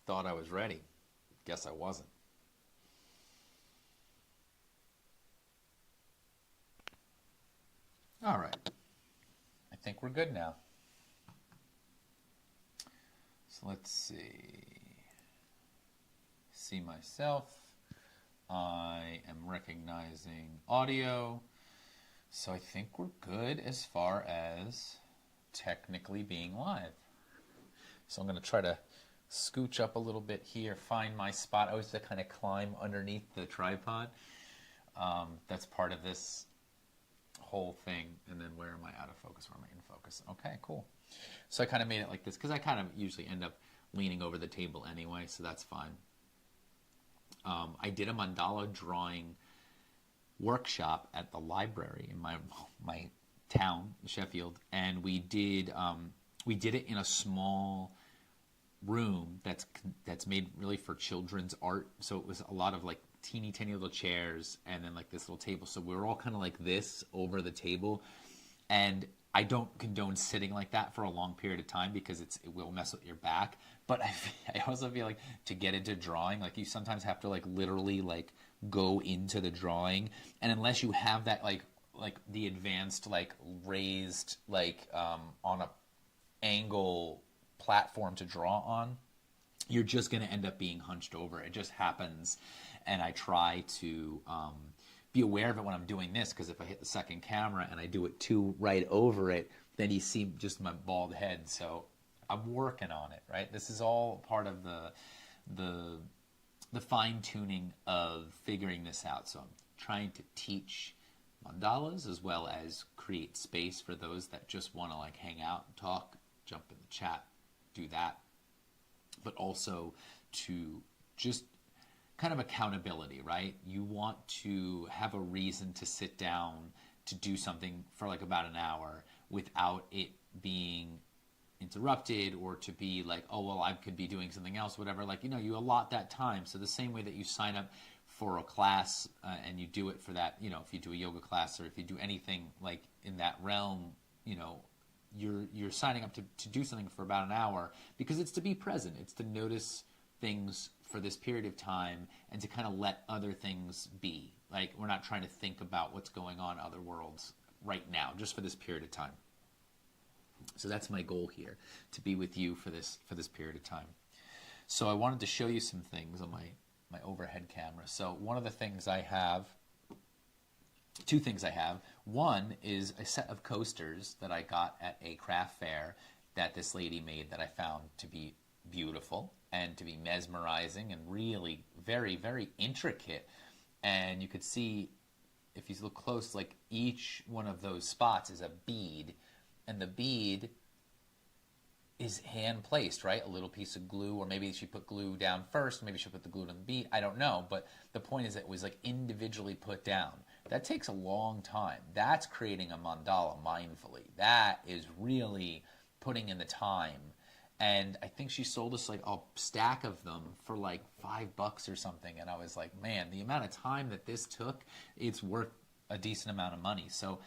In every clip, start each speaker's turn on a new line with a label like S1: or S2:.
S1: thought I was ready. Guess I wasn't. All right. I think we're good now. So let's see. See myself. I am recognizing audio. So I think we're good as far as technically being live. So I'm going to try to scooch up a little bit here, find my spot. I always have to kind of climb underneath the tripod. That's part of this whole thing. And then where am I out of focus? Where am I in focus? Okay, cool. So I kind of made it like this because I kind of usually end up leaning over the table anyway, so that's fine. I did a mandala drawing workshop at the library in my town, Sheffield, and we did it in a small room that's made really for children's art. So it was a lot of like teeny tiny little chairs and then like this little table. So we were all kind of like this over the table, and I don't condone sitting like that for a long period of time because it will mess with your back. But I also feel like to get into drawing, like you sometimes have to like literally like go into the drawing, and unless you have that like the advanced like raised like on a angle platform to draw on, you're just going to end up being hunched over. It just happens, and I try to be aware of it when I'm doing this, because if I hit the second camera and I do it too right over it, then you see just my bald head. So I'm working on it, right? This is all part of the fine tuning of figuring this out. So I'm trying to teach mandalas as well as create space for those that just want to like hang out and talk, jump in the chat, do that, but also to just kind of accountability, right? You want to have a reason to sit down to do something for like about an hour without it being interrupted, or to be like, oh, well, I could be doing something else, whatever. Like, you allot that time. So the same way that you sign up for a class and you do it for that, if you do a yoga class or if you do anything like in that realm, you're signing up to do something for about an hour because it's to be present. It's to notice things for this period of time and to kind of let other things be. Like, we're not trying to think about what's going on in other worlds right now, just for this period of time. So that's my goal here, to be with you for this period of time. So I wanted to show you some things on my overhead camera. So one of the things I have, two things I have. One is a set of coasters that I got at a craft fair that this lady made that I found to be beautiful and to be mesmerizing and really very, very intricate. And you could see, if you look close, like each one of those spots is a bead, and the bead is hand placed, right? A little piece of glue, or maybe she put glue down first, maybe she put the glue on the bead, I don't know, but the point is that it was like individually put down. That takes a long time. That's creating a mandala mindfully. That is really putting in the time. And I think she sold us like a stack of them for like $5 or something. And I was like, man, the amount of time that this took, it's worth a decent amount of money. So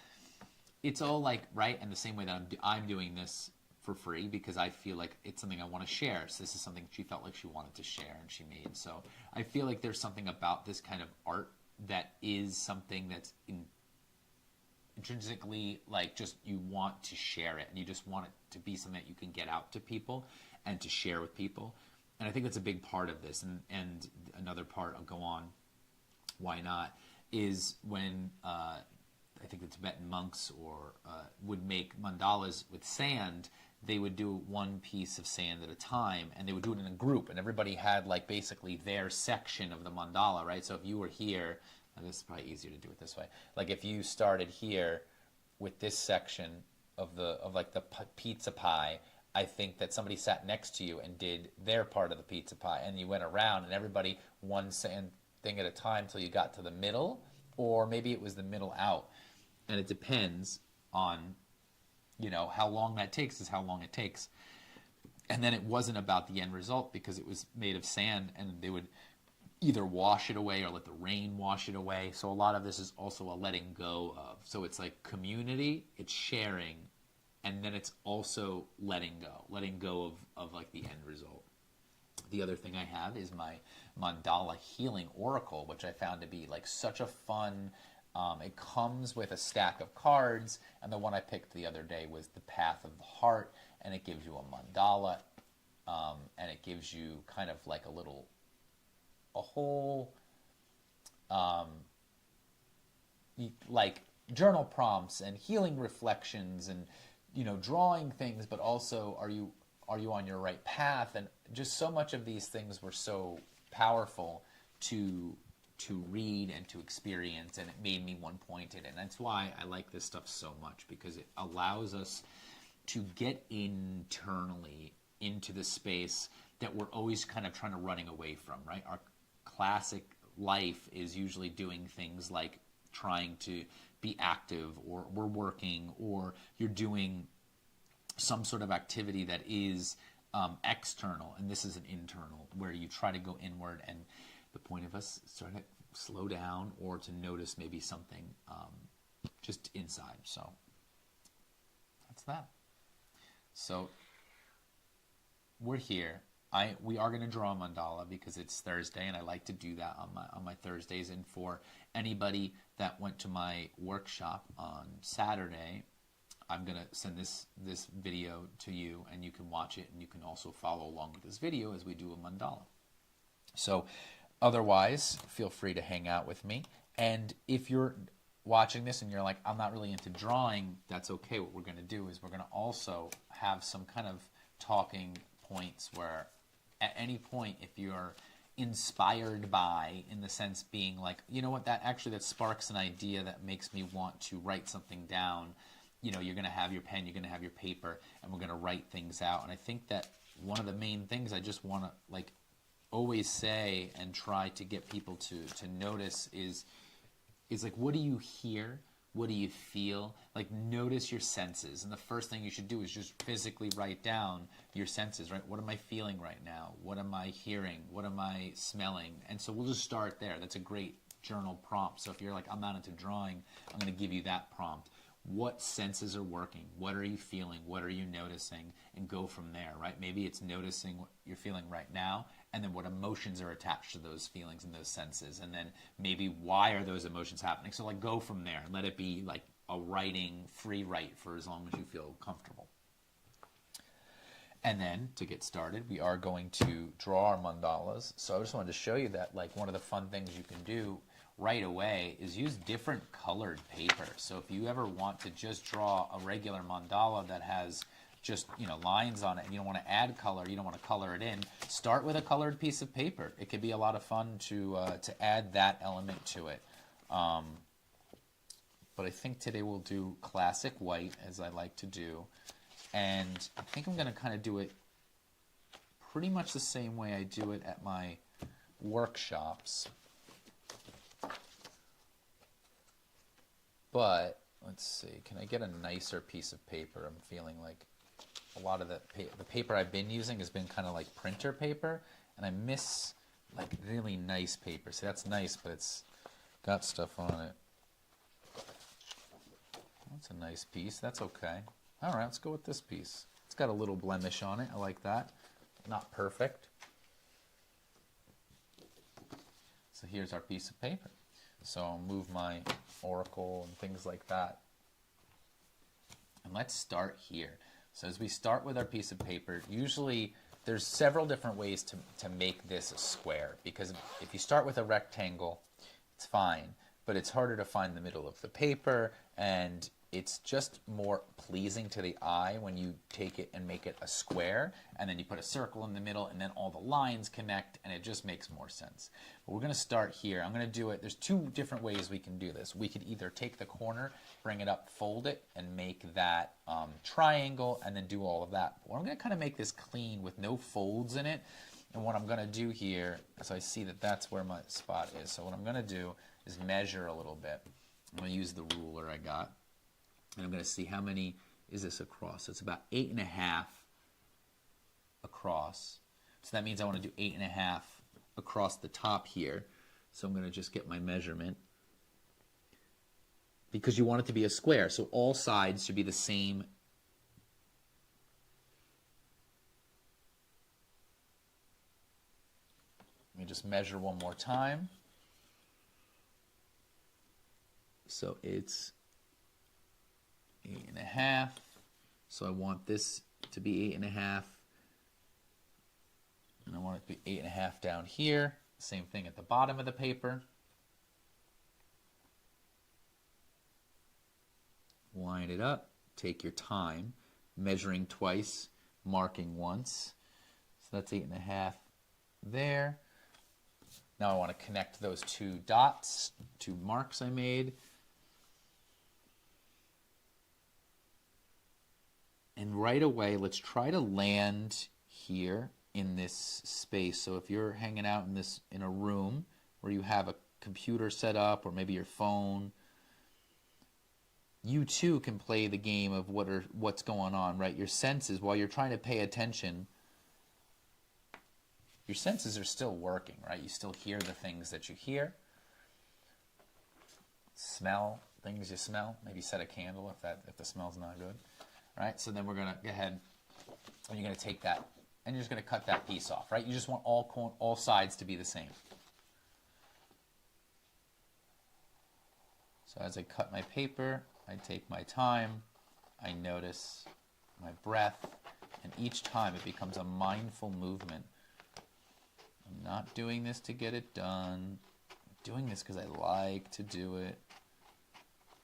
S1: it's all like, right, in the same way that I'm doing this for free because I feel like it's something I want to share. So this is something she felt like she wanted to share and she made. So I feel like there's something about this kind of art that is something that's intrinsically like just you want to share it, and you just want it to be something that you can get out to people and to share with people. And I think that's a big part of this. And another part, I'll go on, why not, is when I think the Tibetan monks would make mandalas with sand. They would do one piece of sand at a time, and they would do it in a group, and everybody had like basically their section of the mandala, right? So if you were here, and this is probably easier to do it this way. Like if you started here with this section of the pizza pie, I think that somebody sat next to you and did their part of the pizza pie, and you went around, and everybody one sand thing at a time till you got to the middle, or maybe it was the middle out, and it depends on how long that takes is how long it takes. And then it wasn't about the end result because it was made of sand, and they would either wash it away or let the rain wash it away. So a lot of this is also a letting go of. So it's like community, it's sharing, and then it's also letting go of like the end result. The other thing I have is my Mandala Healing Oracle, which I found to be like such a fun. It comes with a stack of cards, and the one I picked the other day was the Path of the Heart, and it gives you a mandala, and it gives you kind of like a whole, like journal prompts and healing reflections, and drawing things, but also are you on your right path, and just so much of these things were so powerful to read and to experience, and it made me one-pointed. And that's why I like this stuff so much, because it allows us to get internally into the space that we're always kind of trying to running away from, right? Our classic life is usually doing things like trying to be active, or we're working, or you're doing some sort of activity that is external, and this is an internal, where you try to go inward. And the point of us starting to slow down, or to notice maybe something just inside. So that's that. So we're here. We are going to draw a mandala because it's Thursday, and I like to do that on my Thursdays. And for anybody that went to my workshop on Saturday, I'm going to send this video to you, and you can watch it, and you can also follow along with this video as we do a mandala. So otherwise, feel free to hang out with me. And if you're watching this and you're like, I'm not really into drawing, that's okay. What we're going to do is we're going to also have some kind of talking points where at any point, if you're inspired by, in the sense being like, you know what, that sparks an idea that makes me want to write something down, you're going to have your pen, you're going to have your paper, and we're going to write things out. And I think that one of the main things I just want to always say and try to get people to notice is like, what do you hear? What do you feel? Like, notice your senses. And the first thing you should do is just physically write down your senses, right? What am I feeling right now? What am I hearing? What am I smelling? And so we'll just start there. That's a great journal prompt. So if you're like, I'm not into drawing, I'm going to give you that prompt. What senses are working? What are you feeling? What are you noticing? And go from there, right? Maybe it's noticing what you're feeling right now, and then what emotions are attached to those feelings and those senses, and then maybe why are those emotions happening? So go from there and let it be like a free write for as long as you feel comfortable. And then to get started, we are going to draw our mandalas. So I just wanted to show you that one of the fun things you can do right away is use different colored paper. So if you ever want to just draw a regular mandala that has just lines on it, and you don't want to add color, you don't want to color it in, start with a colored piece of paper. It could be a lot of fun to add that element to it. But I think today we'll do classic white, as I like to do, and I think I'm going to kind of do it pretty much the same way I do it at my workshops. But let's see, can I get a nicer piece of paper? I'm feeling like a lot of the paper I've been using has been kind of like printer paper, and I miss really nice paper. See, that's nice, but it's got stuff on it. That's a nice piece. That's okay. All right, let's go with this piece. It's got a little blemish on it. I like that. Not perfect. So here's our piece of paper. So I'll move my oracle and things like that. And let's start here. So as we start with our piece of paper, usually there's several different ways to make this a square, because if you start with a rectangle, it's fine, but it's harder to find the middle of the paper, and it's just more pleasing to the eye when you take it and make it a square, and then you put a circle in the middle, and then all the lines connect, and it just makes more sense. But we're going to start here. I'm going to do it. There's two different ways we can do this. We could either take the corner, bring it up, fold it, and make that triangle, and then do all of that. But I'm going to kind of make this clean with no folds in it. And what I'm going to do here, so I see that that's where my spot is. So what I'm going to do is measure a little bit. I'm going to use the ruler I got. And I'm going to see how many is this across. So it's about 8.5 across. So that means I want to do 8.5 across the top here. So I'm going to just get my measurement, because you want it to be a square. So all sides should be the same. just measure one more time. So it's 8.5. So I want this to be 8.5. And I want it to be 8.5 down here. Same thing at the bottom of the paper. Line it up. Take your time. Measuring twice, marking once. So that's 8.5 there. Now I want to connect those two dots, two marks I made. And right away, let's try to land here in this space. So if you're hanging out in a room where you have a computer set up, or maybe your phone, you too can play the game of what's going on, right? Your senses, while you're trying to pay attention, your senses are still working, right? You still hear the things that you hear. Smell things you smell. Maybe set a candle if the smell's not good. All right, so then we're going to go ahead and you're going to take that and you're just going to cut that piece off, right? You just want all sides to be the same. So as I cut my paper, I take my time, I notice my breath, and each time it becomes a mindful movement. I'm not doing this to get it done. I'm doing this because I like to do it.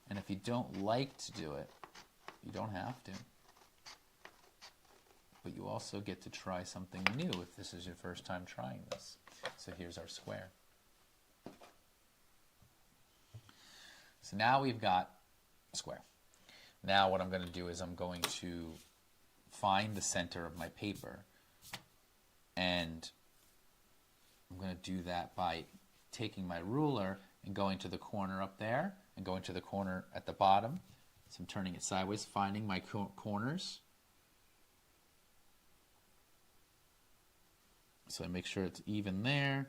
S1: And if you don't like to do it, you don't have to. But you also get to try something new if this is your first time trying this. So here's our square. So now we've got a square. Now what I'm going to do is I'm going to find the center of my paper. And I'm going to do that by taking my ruler and going to the corner up there and going to the corner at the bottom. So I'm turning it sideways, finding my corners. So I make sure it's even there,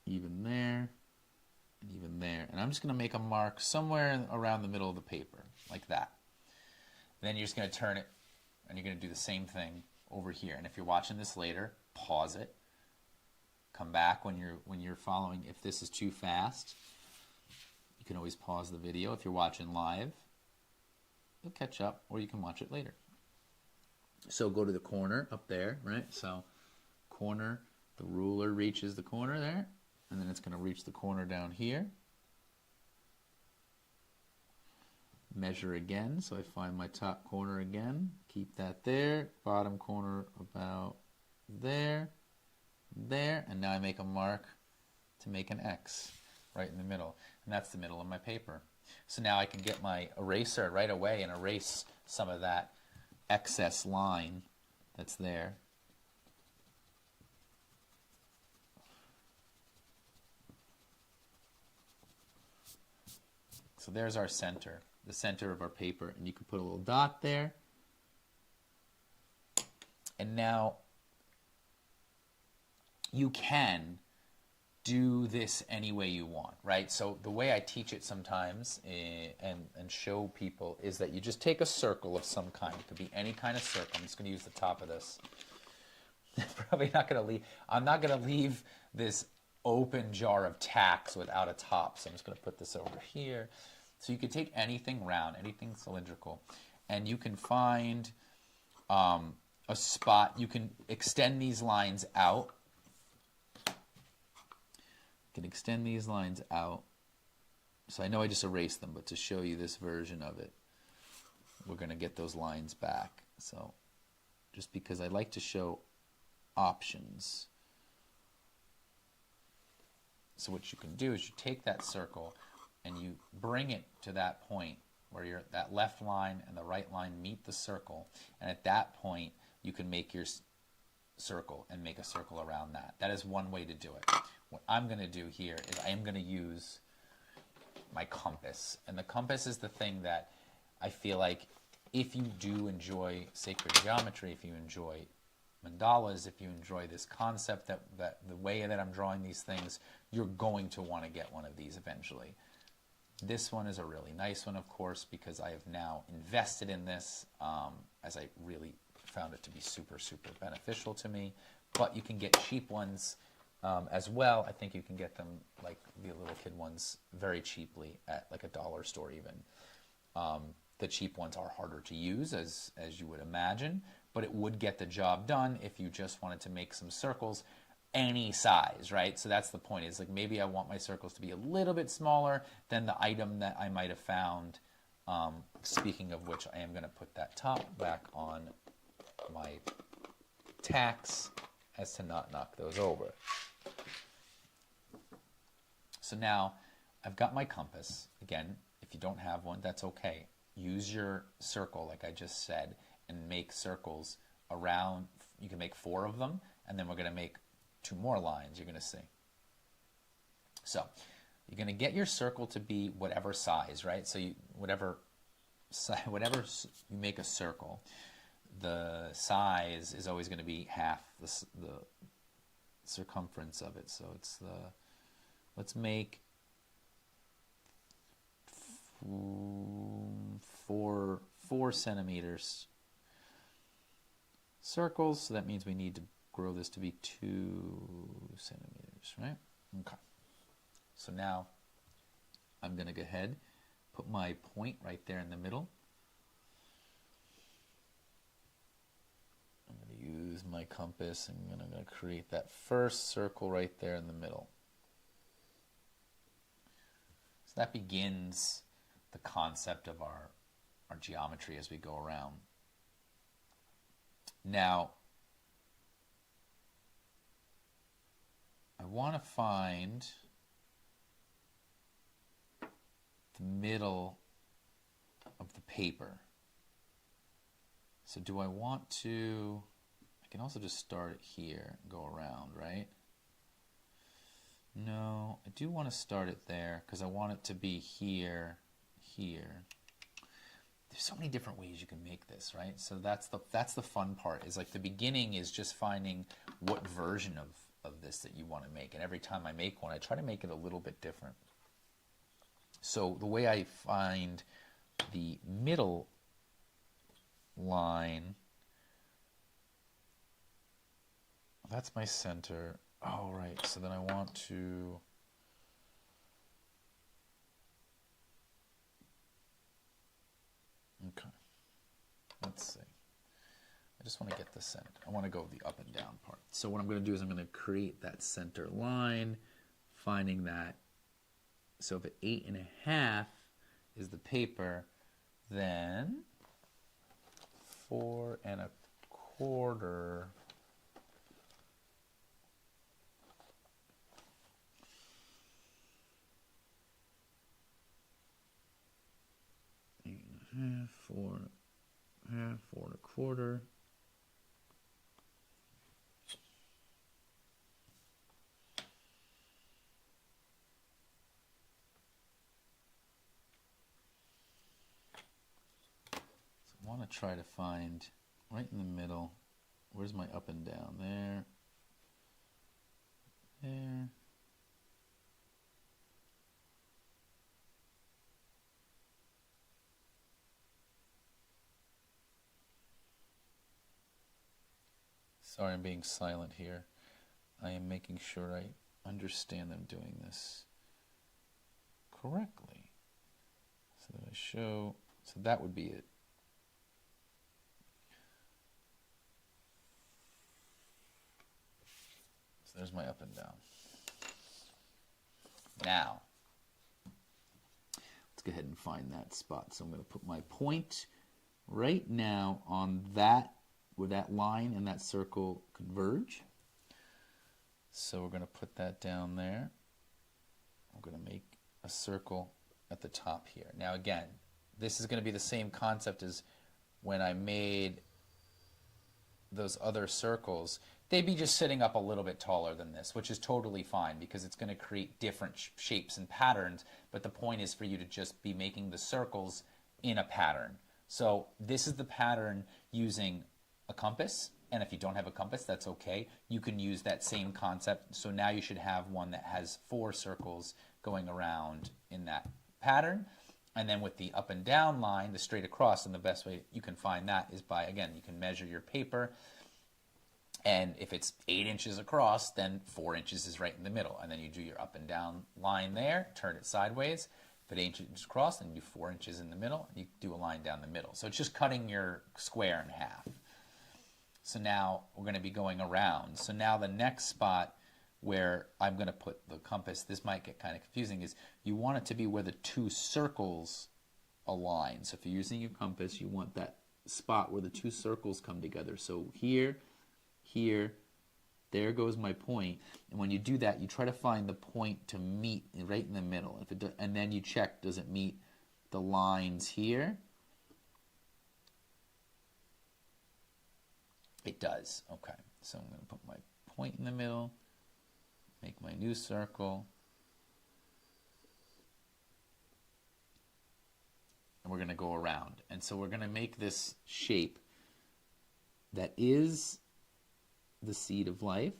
S1: even there, and even there. And I'm just going to make a mark somewhere around the middle of the paper, like that. And then you're just going to turn it, and you're going to do the same thing over here. And if you're watching this later, pause it. Come back when you're following. If this is too fast, you can always pause the video. If you're watching live, you'll catch up, or you can watch it later. So go to the corner up there, right? So corner, the ruler reaches the corner there, and then it's going to reach the corner down here. Measure again, so I find my top corner again. Keep that there. Bottom corner about there, there, and now I make a mark to make an X right in the middle. And that's the middle of my paper. So now I can get my eraser right away and erase some of that excess line that's there. So there's our center, the center of our paper, and you can put a little dot there. And now you can do this any way you want, right? So the way I teach it sometimes and show people is that you just take a circle of some kind. It could be any kind of circle. I'm just going to use the top of this. Probably not going to leave. I'm not going to leave this open jar of tacks without a top. So I'm just going to put this over here. So you could take anything round, anything cylindrical, and you can find a spot. You can extend these lines out. Can extend these lines out. So I know I just erased them, but to show you this version of it, we're going to get those lines back. So just because I like to show options. So what you can do is you take that circle and you bring it to that point where that left line and the right line meet the circle. And at that point, you can make your circle and make a circle around that. That is one way to do it. What I'm going to do here is I am going to use my compass. And the compass is the thing that I feel like if you do enjoy sacred geometry, if you enjoy mandalas, if you enjoy this concept that the way that I'm drawing these things, you're going to want to get one of these eventually. This one is a really nice one, of course, because I have now invested in this as I really found it to be super, super beneficial to me. but you can get cheap ones as well. I think you can get them, like the little kid ones, very cheaply at like a dollar store even. The cheap ones are harder to use, as you would imagine, but it would get the job done if you just wanted to make some circles any size, right? So that's the point, is like maybe I want my circles to be a little bit smaller than the item that I might have found. Speaking of which, I am going to put that top back on my tacks as to not knock those over. So now I've got my compass. Again, if you don't have one, that's okay. Use your circle, like I just said, and make circles around. You can make 4 of them, and then we're going to make 2 more lines, you're going to see. So you're going to get your circle to be whatever size, right? So whatever you make a circle, the size is always going to be half the circumference of it. So it's let's make 4 centimeters circles. So that means we need to grow this to be 2 centimeters, right? Okay. So now I'm going to go ahead, put my point right there in the middle. I'm going to use my compass and I'm going to create that first circle right there in the middle. So that begins the concept of our geometry as we go around. Now, I want to find the middle of the paper. So do I want to, I can also just start it here and go around, right? No, I do want to start it there because I want it to be here, here. There's so many different ways you can make this, right? So that's the fun part, is like the beginning is just finding what version of this that you want to make. And every time I make one, I try to make it a little bit different. So the way I find the middle line, that's my center. Oh, right. So then I want to, okay, let's see. I just want to get the center. I want to go the up and down part. So what I'm going to do is I'm going to create that center line, finding that. So if 8.5 is the paper, then 4.25 8.5, 4.5, 4.25. I want to try to find right in the middle, where's my up and down? There, there. Sorry, I'm being silent here. I am making sure I understand I'm doing this correctly. So that I show, so that would be it. So there's my up and down. Now, let's go ahead and find that spot. So I'm going to put my point right now on that, where that line and that circle converge. So we're going to put that down there. I'm going to make a circle at the top here. Now again, this is going to be the same concept as when I made those other circles. They'd be just sitting up a little bit taller than this, which is totally fine because it's going to create different shapes and patterns, but the point is for you to just be making the circles in a pattern. So this is the pattern using a compass, and if you don't have a compass, that's okay. You can use that same concept. So now you should have one that has 4 circles going around in that pattern. And then with the up and down line, the straight across, and the best way you can find that is by, again, you can measure your paper And if it's 8 inches across, then 4 inches is right in the middle. And then you do your up and down line there, turn it sideways. If it's 8 inches across, then you do 4 inches in the middle, and you do a line down the middle. So it's just cutting your square in half. So now we're going to be going around. So now the next spot where I'm going to put the compass, this might get kind of confusing, is you want it to be where the two circles align. So if you're using your compass, you want that spot where the two circles come together. So here, here, there goes my point. And when you do that, you try to find the point to meet right in the middle. If it do, and then you check, does it meet the lines here? It does. Okay, so I'm going to put my point in the middle, make my new circle, and we're going to go around. And so we're going to make this shape that is the seed of life.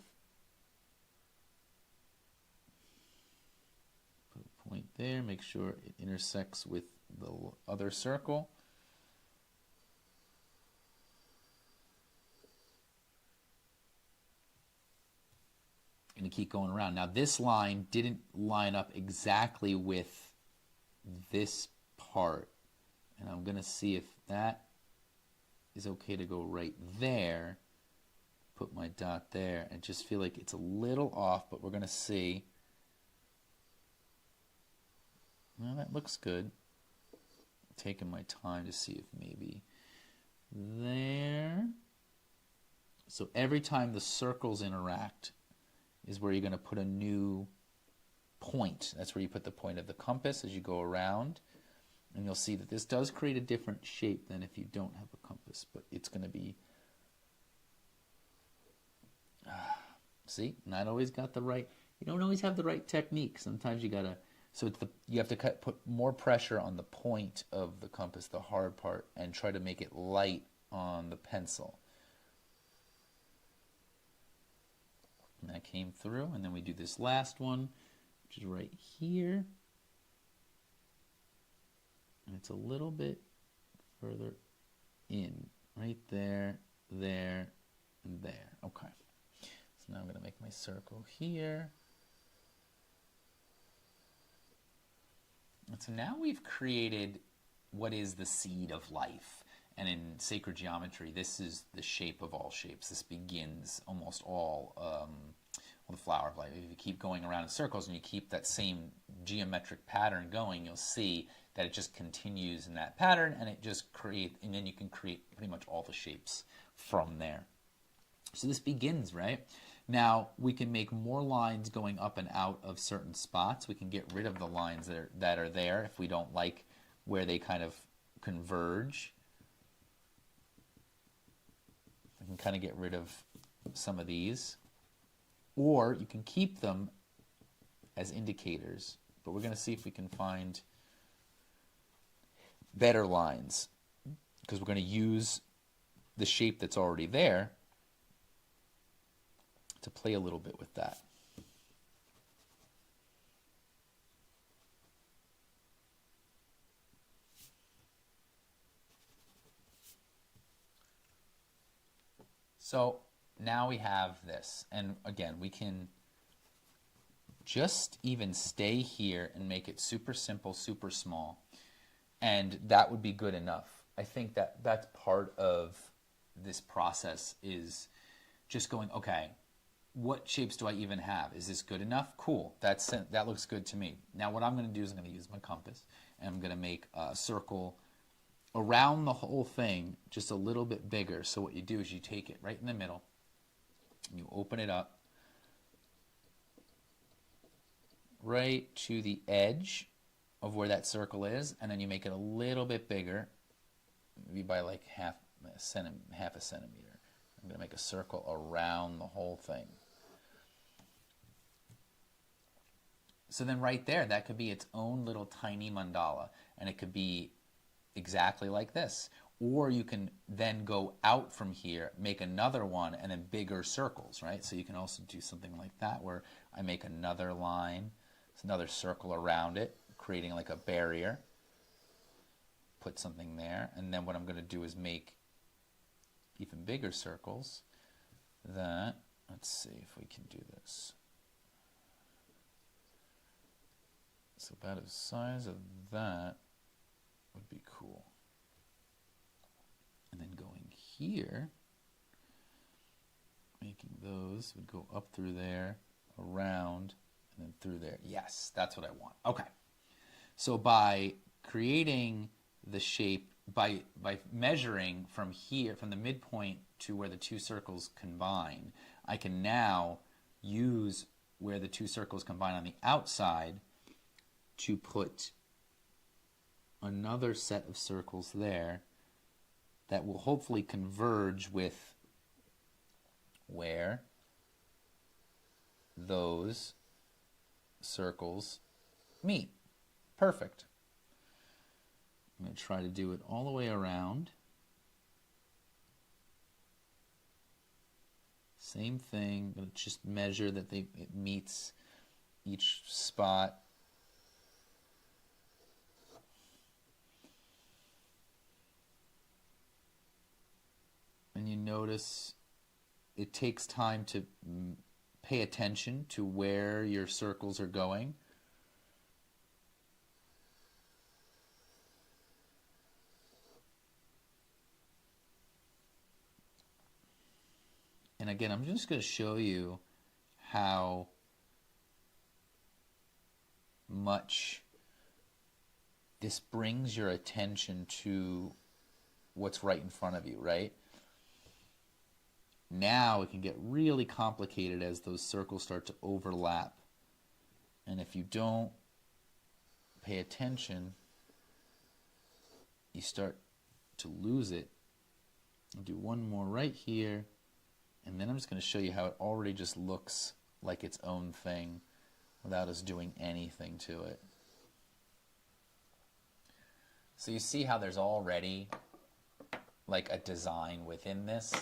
S1: Put a point there, make sure it intersects with the other circle. And keep going around. Now this line didn't line up exactly with this part. And I'm going to see if that is okay to go right there. Put my dot there and just feel like it's a little off, but we're going to see. Well, that looks good. Taking my time to see if maybe there. So every time the circles interact is where you're going to put a new point. That's where you put the point of the compass as you go around. And you'll see that this does create a different shape than if you don't have a compass, but it's going to be, see, not always got the right, you don't always have the right technique. Sometimes you got to, so it's you have to put more pressure on the point of the compass, the hard part, and try to make it light on the pencil. And that came through, and then we do this last one, which is right here. And it's a little bit further in, right there, there, and there. Okay. So now I'm going to make my circle here. And so now we've created what is the seed of life. And in sacred geometry, this is the shape of all shapes. This begins almost all the flower of life. If you keep going around in circles and you keep that same geometric pattern going, you'll see that it just continues in that pattern, and it just creates, and then you can create pretty much all the shapes from there. So this begins, right? Now, we can make more lines going up and out of certain spots. We can get rid of the lines that are there if we don't like where they kind of converge. We can kind of get rid of some of these. Or you can keep them as indicators. But we're going to see if we can find better lines, because we're going to use the shape that's already there to play a little bit with that. So now we have this, and again, we can just even stay here and make it super simple, super small, and that would be good enough. I think that that's part of this process, is just going, okay, what shapes do I even have? Is this good enough? Cool, that looks good to me. Now what I'm going to do is I'm going to use my compass, and I'm going to make a circle around the whole thing, just a little bit bigger. So what you do is you take it right in the middle, and you open it up right to the edge of where that circle is, and then you make it a little bit bigger, maybe by like half a centimeter. I'm going to make a circle around the whole thing. So then right there, that could be its own little tiny mandala, and it could be exactly like this. Or you can then go out from here, make another one, and then bigger circles, right? So you can also do something like that, where I make another line, it's another circle around it, creating like a barrier, put something there, and then what I'm going to do is make even bigger circles, that, let's see if we can do this. So about the size of that would be cool. And then going here, making those would go up through there, around, and then through there. Yes, that's what I want. Okay. So by creating the shape, by measuring from here, from the midpoint to where the two circles combine, I can now use where the two circles combine on the outside to put another set of circles there that will hopefully converge with where those circles meet. Perfect. I'm going to try to do it all the way around. Same thing, but just measure that it meets each spot. And you notice it takes time to pay attention to where your circles are going. And again, I'm just going to show you how much this brings your attention to what's right in front of you, right? Now it can get really complicated as those circles start to overlap. And if you don't pay attention, you start to lose it. I'll do one more right here, and then I'm just going to show you how it already just looks like its own thing without us doing anything to it. So you see how there's already like a design within this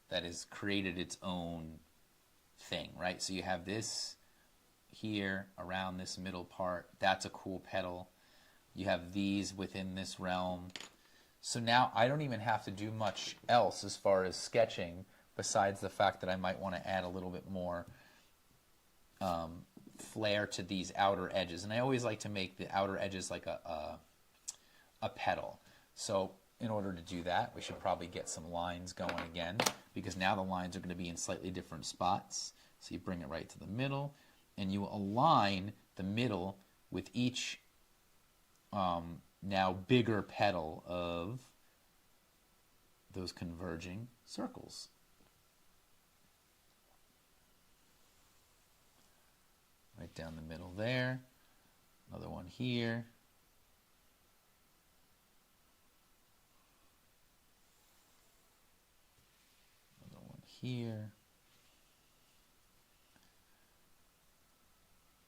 S1: that has created its own thing, right? So you have this here around this middle part. That's a cool petal. You have these within this realm. So now I don't even have to do much else as far as sketching besides the fact that I might want to add a little bit more flair to these outer edges. And I always like to make the outer edges like a petal. So in order to do that, we should probably get some lines going again, because now the lines are going to be in slightly different spots. So you bring it right to the middle, and you align the middle with each now bigger petal of those converging circles. Right down the middle there. Another one here. Here,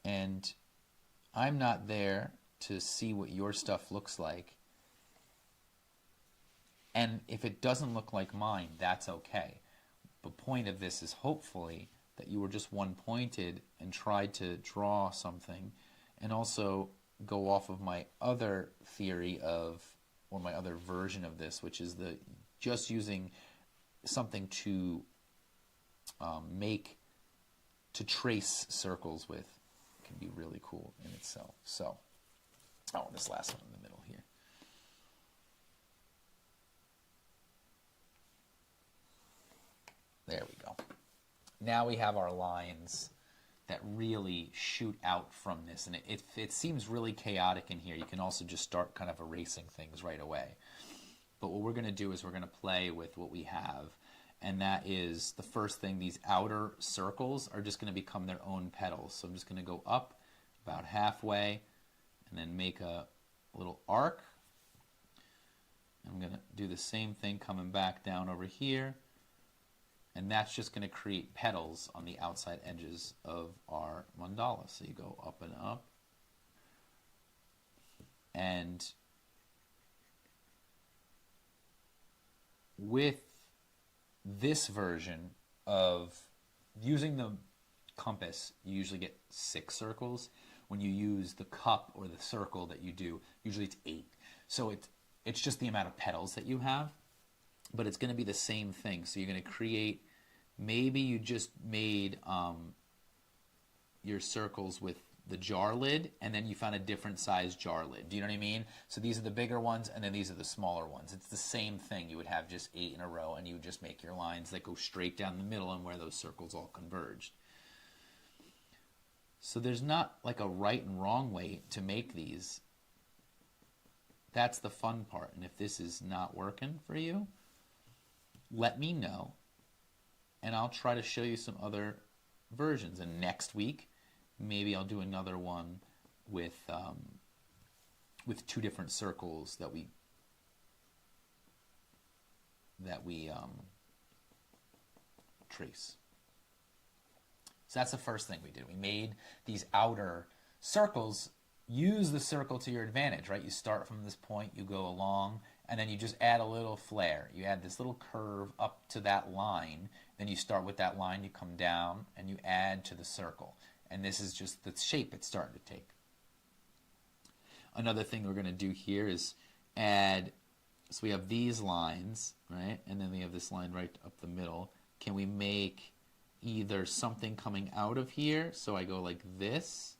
S1: and I'm not there to see what your stuff looks like, and if it doesn't look like mine, that's okay. The point of this is hopefully that you were just one-pointed and tried to draw something, and also go off of my other theory of, or my other version of this, which is the just using something to trace circles with can be really cool in itself. So, this last one in the middle here. There we go. Now we have our lines that really shoot out from this, and it seems really chaotic in here. You can also just start kind of erasing things right away. But what we're going to do is we're going to play with what we have. And that is the first thing, these outer circles are just going to become their own petals. So I'm just going to go up about halfway and then make a little arc. I'm going to do the same thing coming back down over here. And that's just going to create petals on the outside edges of our mandala. So you go up and up. And with this version of using the compass, you usually get 6 circles. When you use the cup or the circle that you do, usually it's 8. So it's just the amount of petals that you have, but it's going to be the same thing. So you're going to create maybe you just made your circles with the jar lid, and then you found a different size jar lid. Do you know what I mean? So these are the bigger ones, and then these are the smaller ones. It's the same thing. You would have just 8 in a row, and you would just make your lines that go straight down the middle and where those circles all converged. So there's not like a right and wrong way to make these. That's the fun part. And if this is not working for you, let me know, and I'll try to show you some other versions. And next week, maybe I'll do another one with 2 different circles that we trace. So that's the first thing we did. We made these outer circles. Use the circle to your advantage, right? You start from this point, you go along, and then you just add a little flare. You add this little curve up to that line. Then you start with that line, you come down, and you add to the circle. And this is just the shape it's starting to take. Another thing we're going to do here is add, so we have these lines, right? And then we have this line right up the middle. Can we make either something coming out of here? So I go like this.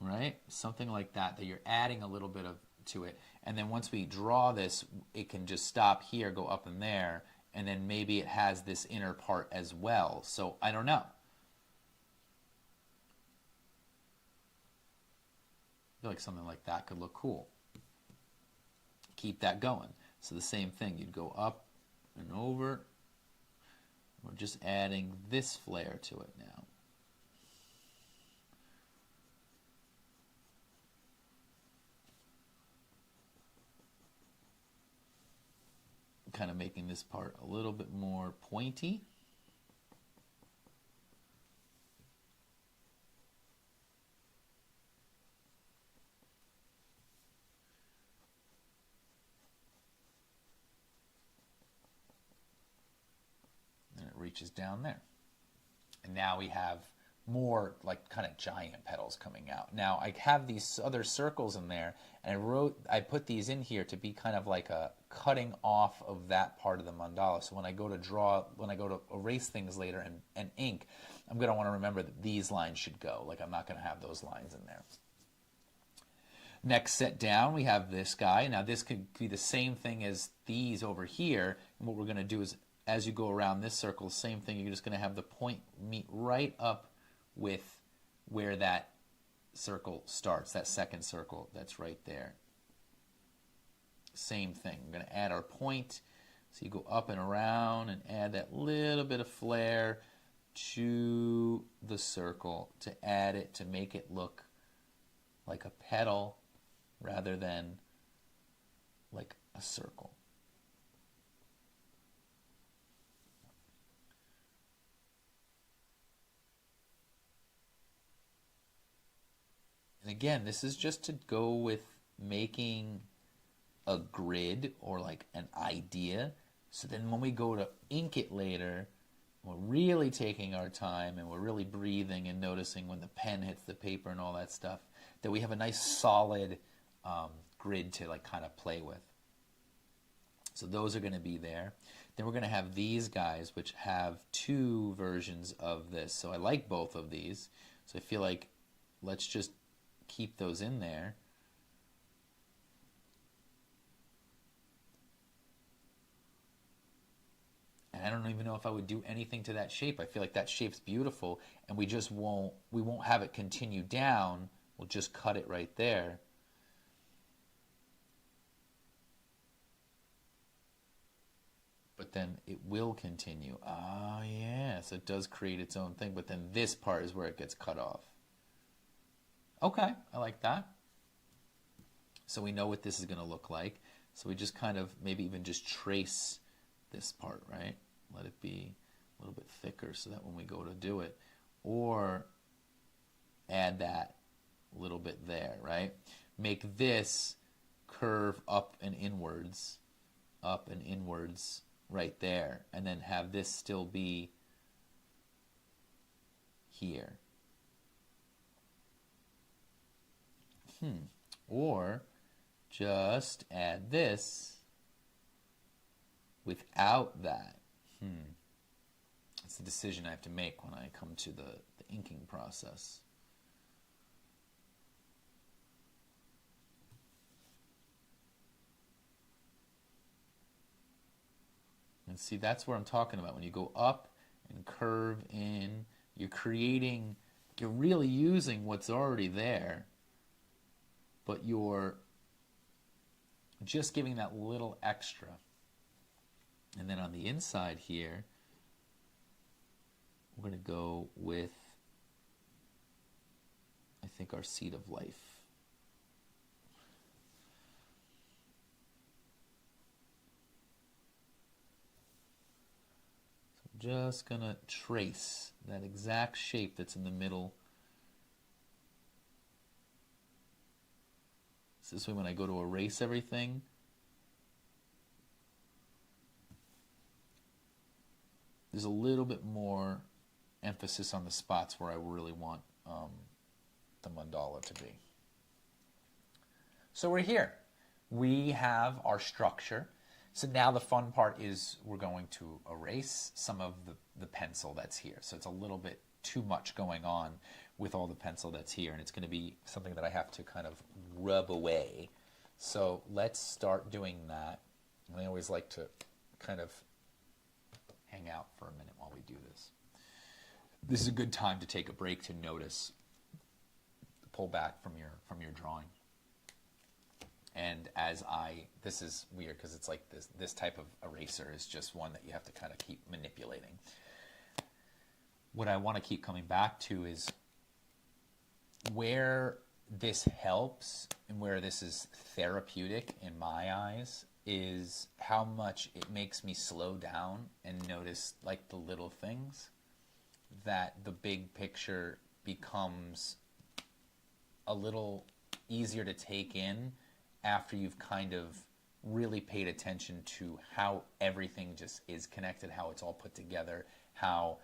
S1: Right? Something like that you're adding a little bit of to it. And then once we draw this, it can just stop here, go up and there, and then maybe it has this inner part as well. So I don't know. I feel like something like that could look cool. Keep that going. So the same thing, you'd go up and over. We're just adding this flare to it now. Kind of making this part a little bit more pointy. And it reaches down there. And now we have more like kind of giant petals coming out. Now I have these other circles in there, and I put these in here to be kind of like a cutting off of that part of the mandala. So when I go to erase things later and ink, I'm going to want to remember that these lines should go. Like I'm not going to have those lines in there. Next set down, we have this guy. Now this could be the same thing as these over here. And what we're going to do is, as you go around this circle, same thing, you're just going to have the point meet right up with where that circle starts, that second circle that's right there. Same thing. We're going to add our point. So you go up and around and add that little bit of flare to the circle to add it, to make it look like a petal rather than like a circle. And again, this is just to go with making a grid or like an idea. So then when we go to ink it later, we're really taking our time and we're really breathing and noticing when the pen hits the paper and all that stuff, that we have a nice solid grid to like kind of play with. So those are going to be there. Then we're going to have these guys, which have 2 versions of this. So I like both of these. So I feel like let's just keep those in there. And I don't even know if I would do anything to that shape. I feel like that shape's beautiful, and we won't have it continue down. We'll just cut it right there. But then it will continue. Oh yeah, so it does create its own thing, but then this part is where it gets cut off. Okay, I like that. So we know what this is going to look like. So we just kind of maybe even just trace this part, right? Let it be a little bit thicker so that when we go to do it, or add that little bit there, right? Make this curve up and inwards right there, and then have this still be here. Or just add this without that. It's the decision I have to make when I come to the inking process. And see, that's where I'm talking about. When you go up and curve in, you're really using what's already there, but you're just giving that little extra. And then on the inside here, we're going to go with, I think, our seed of life. So I'm just going to trace that exact shape that's in the middle. So this way when I go to erase everything, there's a little bit more emphasis on the spots where I really want the mandala to be. So we're here. We have our structure. So now the fun part is we're going to erase some of the pencil that's here. So it's a little bit too much going on with all the pencil that's here, and it's going to be something that I have to kind of rub away. So let's start doing that. And I always like to kind of hang out for a minute while we do this. This is a good time to take a break to notice, pull back from your drawing. And this is weird because it's like this type of eraser is just one that you have to kind of keep manipulating. What I want to keep coming back to is where this helps and where this is therapeutic in my eyes is how much it makes me slow down and notice like the little things, that the big picture becomes a little easier to take in after you've kind of really paid attention to how everything just is connected, how it's all put together, how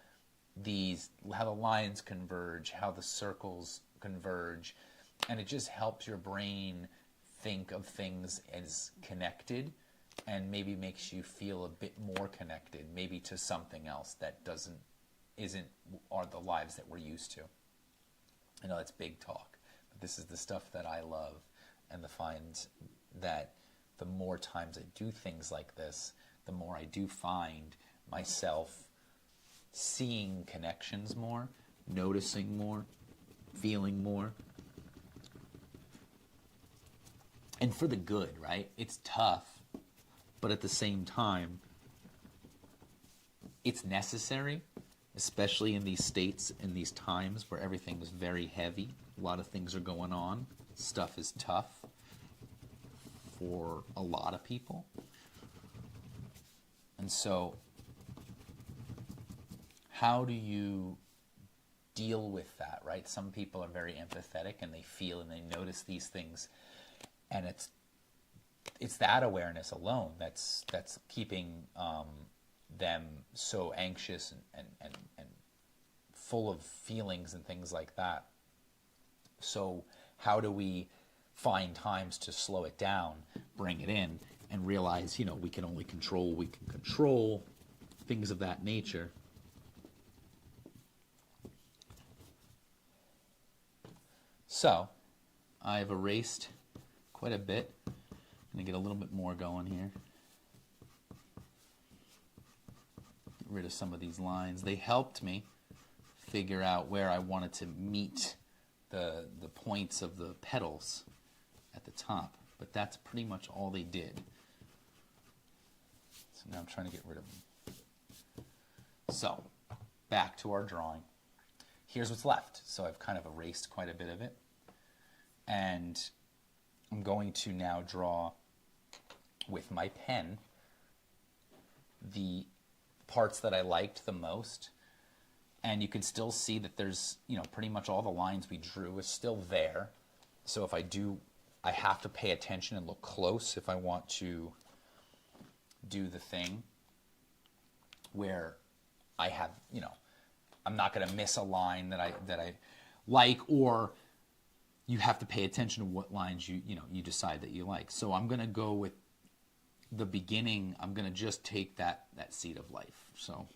S1: the lines converge, how the circles converge, and it just helps your brain think of things as connected and maybe makes you feel a bit more connected, maybe to something else that are the lives that we're used to. I know that's big talk, but this is the stuff that I love, and the find that the more times I do things like this, the more I do find myself seeing connections more, noticing more, feeling more. And for the good, right? It's tough, but at the same time, it's necessary, especially in these states, in these times where everything is very heavy. A lot of things are going on. Stuff is tough for a lot of people. And so, how do you deal with that, right? Some people are very empathetic and they feel and they notice these things, and it's that awareness alone that's keeping them so anxious and full of feelings and things like that. So how do we find times to slow it down, bring it in, and realize, we can control things of that nature. So I've erased quite a bit. I'm going to get a little bit more going here. Get rid of some of these lines. They helped me figure out where I wanted to meet the points of the petals at the top. But that's pretty much all they did. So now I'm trying to get rid of them. So, back to our drawing. Here's what's left. So I've kind of erased quite a bit of it. And I'm going to now draw with my pen the parts that I liked the most. And you can still see that there's, pretty much all the lines we drew is still there. So if I have to pay attention and look close if I want to do the thing where I have, I'm not going to miss a line that I like, or you have to pay attention to what lines you decide that you like. So I'm going to go with the beginning. I'm going to just take that seed of life. So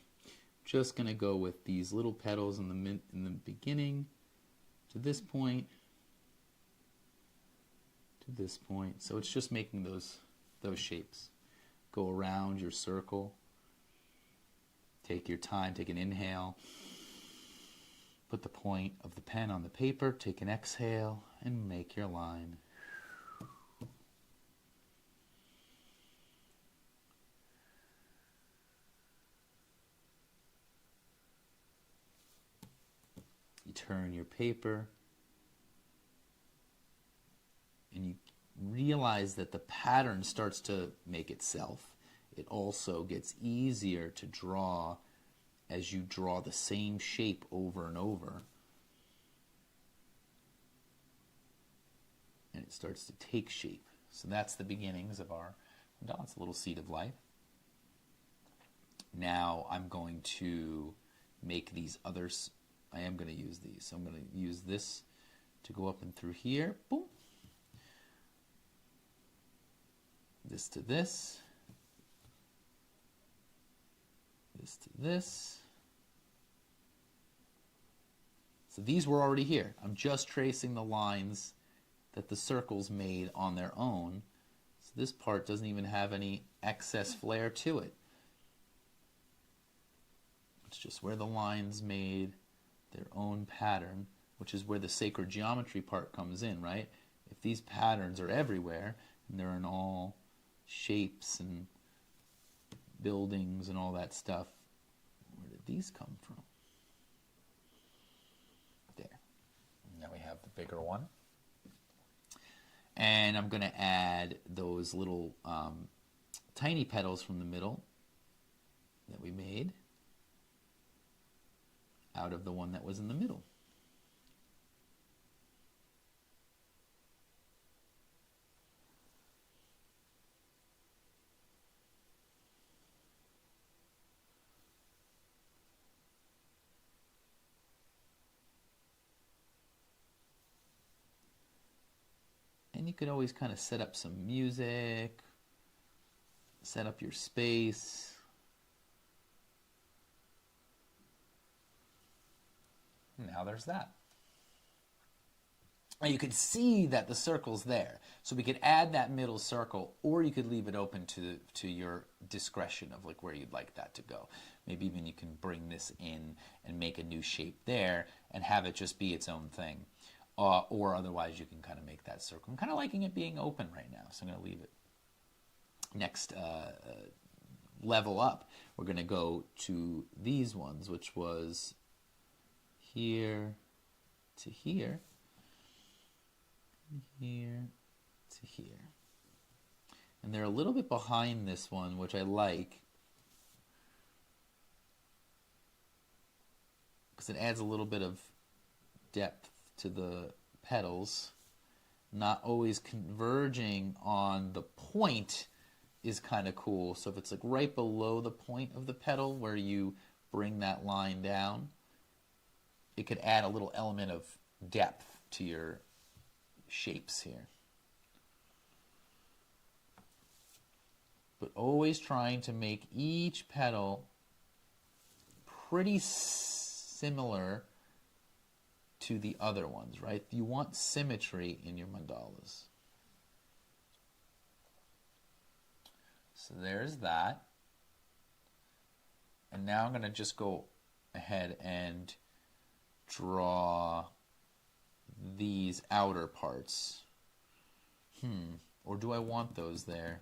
S1: just going to go with these little petals in the beginning to this point, to this point. So it's just making those shapes. Go around your circle. Take your time, take an inhale. Put the point of the pen on the paper, take an exhale, and make your line. You turn your paper, and you realize that the pattern starts to make itself. It also gets easier to draw as you draw the same shape over and over. And it starts to take shape. So that's the beginnings of our mandala. It's a little seed of life. Now I'm going to make these others. I am going to use these. So I'm going to use this to go up and through here. Boom. This to this. This to this. So these were already here. I'm just tracing the lines that the circles made on their own. So this part doesn't even have any excess flair to it. It's just where the lines made their own pattern, which is where the sacred geometry part comes in, right? If these patterns are everywhere, and they're in all shapes and buildings and all that stuff, where did these come from? There. Now we have the bigger one. And I'm going to add those little tiny petals from the middle that we made out of the one that was in the middle. And you could always kind of set up some music, set up your space. Now there's that. And you can see that the circle's there. So we could add that middle circle, or you could leave it open to your discretion of like where you'd like that to go. Maybe even you can bring this in and make a new shape there and have it just be its own thing. Or otherwise you can kind of make that circle. I'm kind of liking it being open right now, so I'm going to leave it. Next level up, we're going to go to these ones, which was here to here, here to here. And they're a little bit behind this one, which I like, because it adds a little bit of depth to the petals. Not always converging on the point is kind of cool. So if it's like right below the point of the petal where you bring that line down, it could add a little element of depth to your shapes here. But always trying to make each petal pretty similar to the other ones, right? You want symmetry in your mandalas. So there's that. And now I'm going to just go ahead and draw these outer parts. Or do I want those there?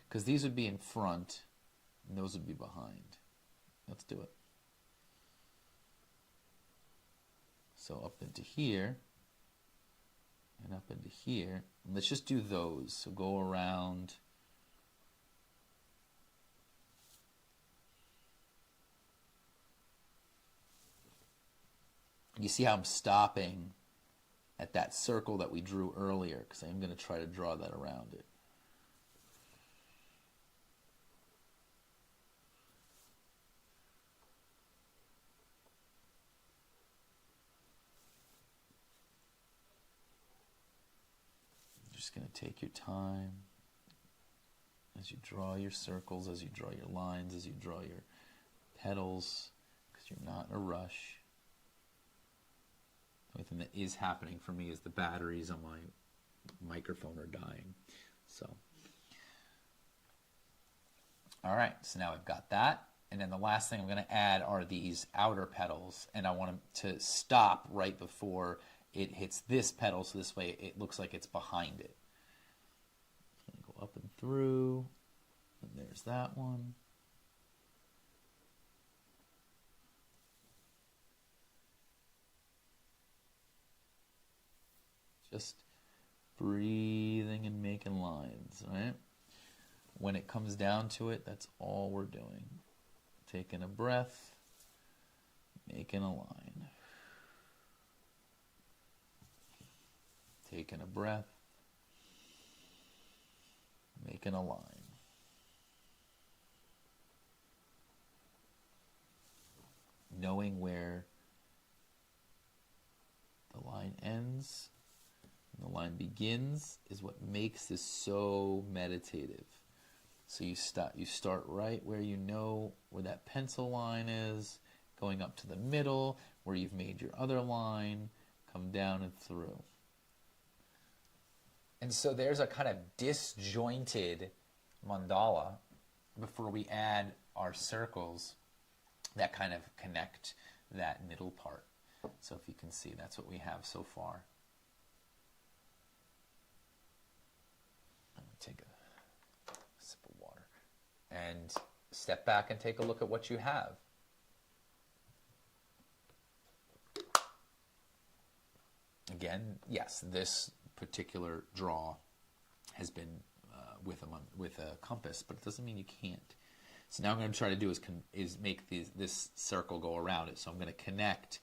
S1: Because these would be in front, and those would be behind. Let's do it. So up into here, and up into here. And let's just do those. So go around. You see how I'm stopping at that circle that we drew earlier, because I'm going to try to draw that around it. just going to take your time as you draw your circles, as you draw your lines, as you draw your petals, because you're not in a rush. The only thing that is happening for me is the batteries on my microphone are dying. So, all right, so now I've got that. And then the last thing I'm going to add are these outer petals, and I want them to stop right before it hits this petal, so this way it looks like it's behind it. It's going to go up and through, and there's that one. Just breathing and making lines, right? When it comes down to it, that's all we're doing. Taking a breath, making a line. Taking a breath, making a line. Knowing where the line ends and the line begins is what makes this so meditative. So you start right where you know where that pencil line is, going up to the middle where you've made your other line, come down and through. And so there's a kind of disjointed mandala before we add our circles that kind of connect that middle part. So if you can see, that's what we have so far. I'm going to take a sip of water and step back and take a look at what you have. Again, yes, this particular draw has been with a compass, but it doesn't mean you can't. So now what I'm going to try to do is make this circle go around it. So I'm going to connect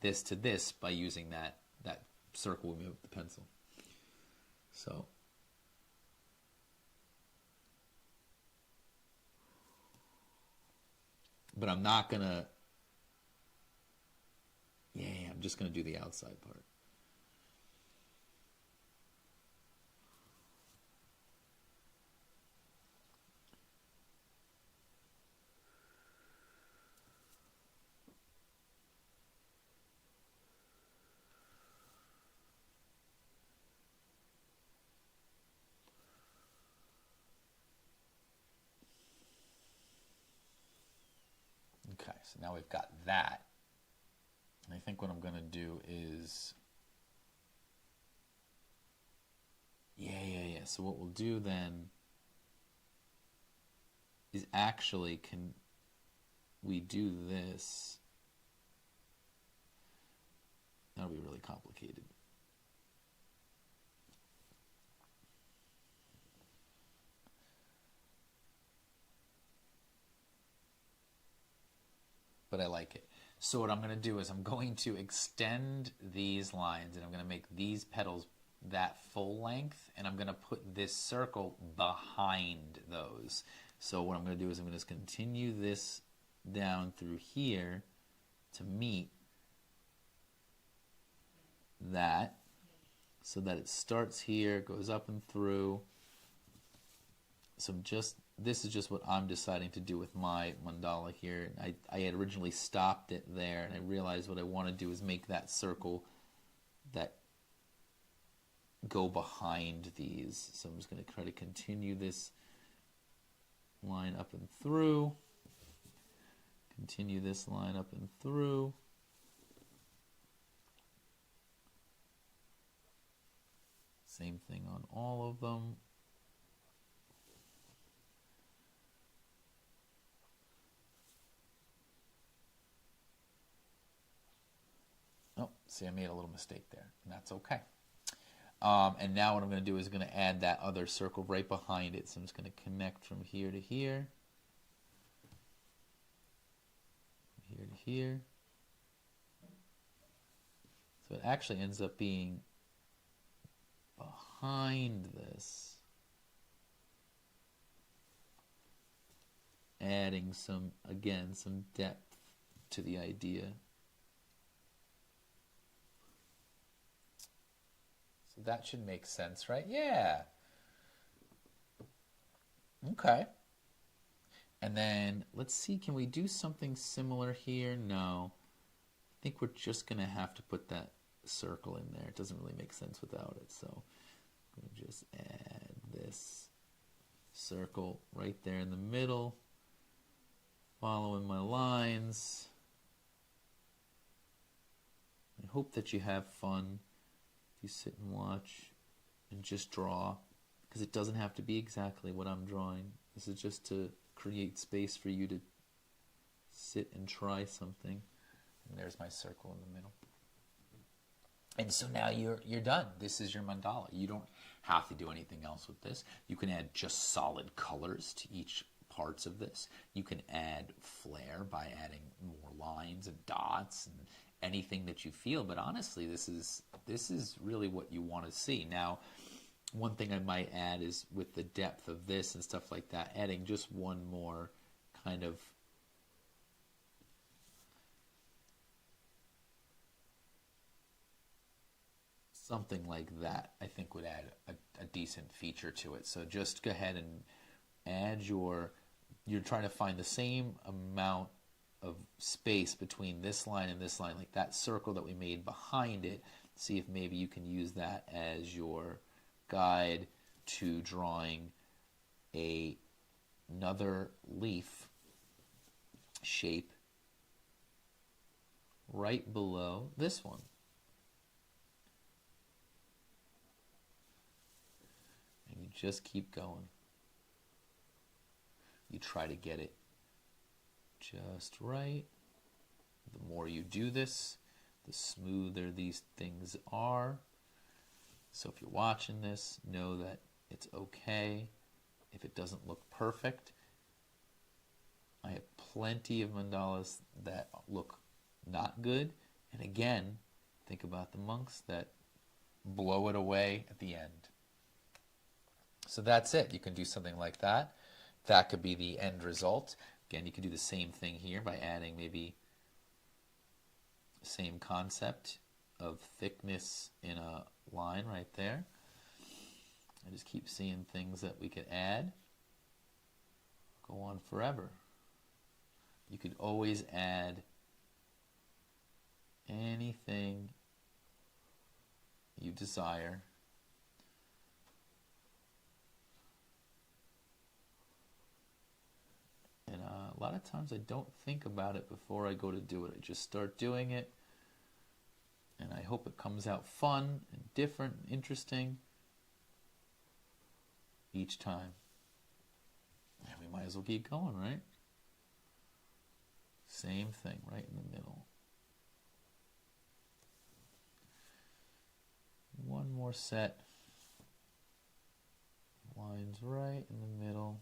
S1: this to this by using that circle we made with the pencil. So but I'm not going to, I'm just going to do the outside part. Okay, so now we've got that. And I think what I'm going to do is, so what we'll do then is actually, can we do this? That'll be really complicated. But I like it. So what I'm going to do is I'm going to extend these lines, and I'm going to make these petals that full length, and I'm going to put this circle behind those. So what I'm going to do is I'm going to just continue this down through here to meet that, so that it starts here, goes up and through. So this is just what I'm deciding to do with my mandala here. I had originally stopped it there, and I realized what I want to do is make that circle that go behind these. So I'm just going to try to continue this line up and through. Continue this line up and through. Same thing on all of them. Oh, see, I made a little mistake there, and that's okay. And now what I'm going to do is going to add that other circle right behind it. So I'm just going to connect from here to here. From here to here. So it actually ends up being behind this. Adding some depth to the idea. that should make sense, right? Yeah. Okay. And then let's see, can we do something similar here? No. I think we're just going to have to put that circle in there. It doesn't really make sense without it. So I'm going to just add this circle right there in the middle, following my lines. I hope that you have fun if you sit and watch and just draw, because it doesn't have to be exactly what I'm drawing. This is just to create space for you to sit and try something. And there's my circle in the middle. And so now you're done. This is your mandala. You don't have to do anything else with this. You can add just solid colors to each parts of this. You can add flair by adding more lines and dots and anything that you feel. But honestly, this is really what you want to see. Now, one thing I might add is with the depth of this and stuff like that, adding just one more kind of something like that, I think would add a decent feature to it. So just go ahead and add you're trying to find the same amount of space between this line and this line, like that circle that we made behind it. See if maybe you can use that as your guide to drawing another leaf shape right below this one. And you just keep going. You try to get it just right. The more you do this, the smoother these things are. So if you're watching this, know that it's okay if it doesn't look perfect. I have plenty of mandalas that look not good. And again, think about the monks that blow it away at the end. So that's it. You can do something like that. That could be the end result. Again, you can do the same thing here by adding maybe the same concept of thickness in a line right there. I just keep seeing things that we could add. Go on forever. You could always add anything you desire. And a lot of times I don't think about it before I go to do it. I just start doing it. And I hope it comes out fun and different and interesting each time. And we might as well keep going, right? Same thing right in the middle. One more set. Lines right in the middle.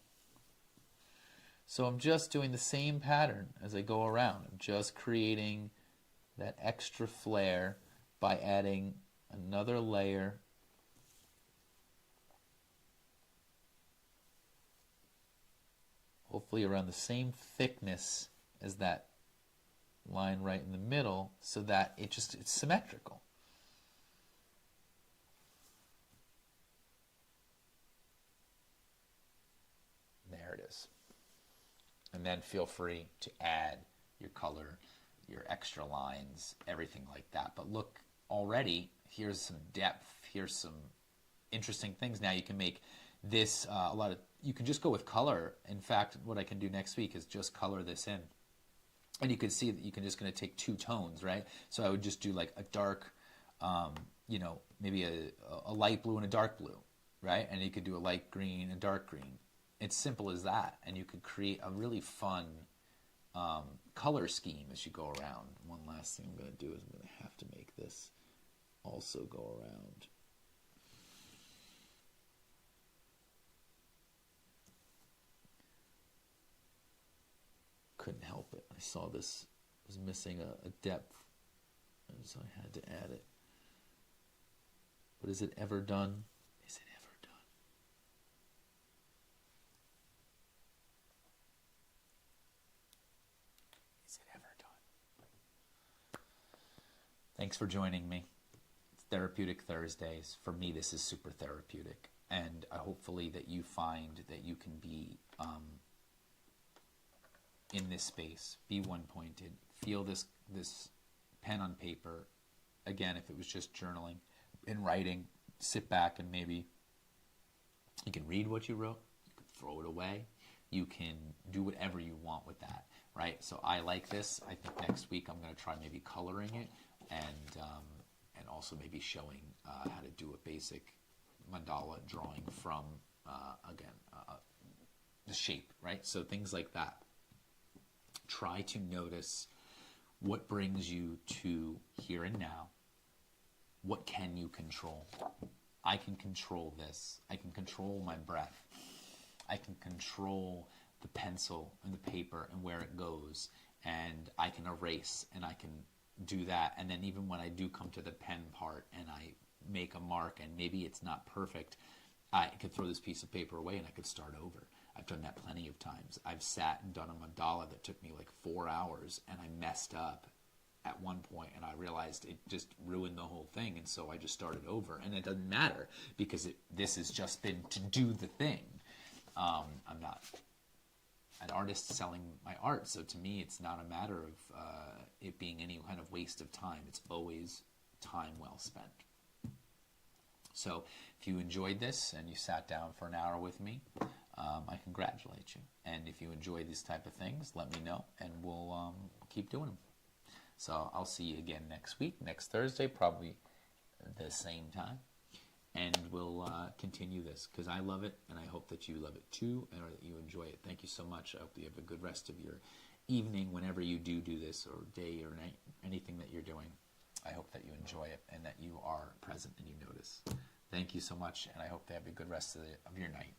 S1: So I'm just doing the same pattern as I go around. I'm just creating that extra flair by adding another layer hopefully around the same thickness as that line right in the middle, so that it's symmetrical. There it is. And then feel free to add your color, your extra lines, everything like that. But look, already, here's some depth, here's some interesting things. Now you can make this you can just go with color. In fact, what I can do next week is just color this in. And you can see that you can just going to take two tones, right? So I would just do like a dark, maybe a light blue and a dark blue, right? And you could do a light green and dark green. It's simple as that. And you could create a really fun color scheme as you go around. One last thing I'm going to do is I'm going to have to make this also go around. Couldn't help it. I saw this was missing a depth, and so I had to add it. But is it ever done? Is it ever done? Is it ever done? Thanks for joining me. Therapeutic Thursdays. For me, this is super therapeutic. And hopefully that you find that you can be in this space, be one-pointed, feel this pen on paper. Again, if it was just journaling and writing, sit back and maybe you can read what you wrote, you can throw it away, you can do whatever you want with that, right? So I like this. I think next week I'm going to try maybe coloring it and also maybe showing how to do a basic mandala drawing from, the shape, right? So things like that. Try to notice what brings you to here and now. What can you control? I can control this. I can control my breath. I can control the pencil and the paper and where it goes. And I can erase and I can do that. And then even when I do come to the pen part and I make a mark and maybe it's not perfect, I could throw this piece of paper away and I could start over. I've done that plenty of times. I've sat and done a mandala that took me like 4 hours and I messed up at one point and I realized it just ruined the whole thing, and so I just started over. And it doesn't matter because this has just been to do the thing. I'm not an artist selling my art, so to me it's not a matter of it being any kind of waste of time. It's always time well spent. So if you enjoyed this and you sat down for an hour with me, I congratulate you. And if you enjoy these type of things, let me know and we'll keep doing them. So I'll see you again next week, next Thursday, probably the same time. And we'll continue this because I love it and I hope that you love it too and that you enjoy it. Thank you so much. I hope you have a good rest of your evening whenever you do this, or day or night, anything that you're doing. I hope that you enjoy it and that you are present and you notice. Thank you so much, and I hope to have a good rest of your night.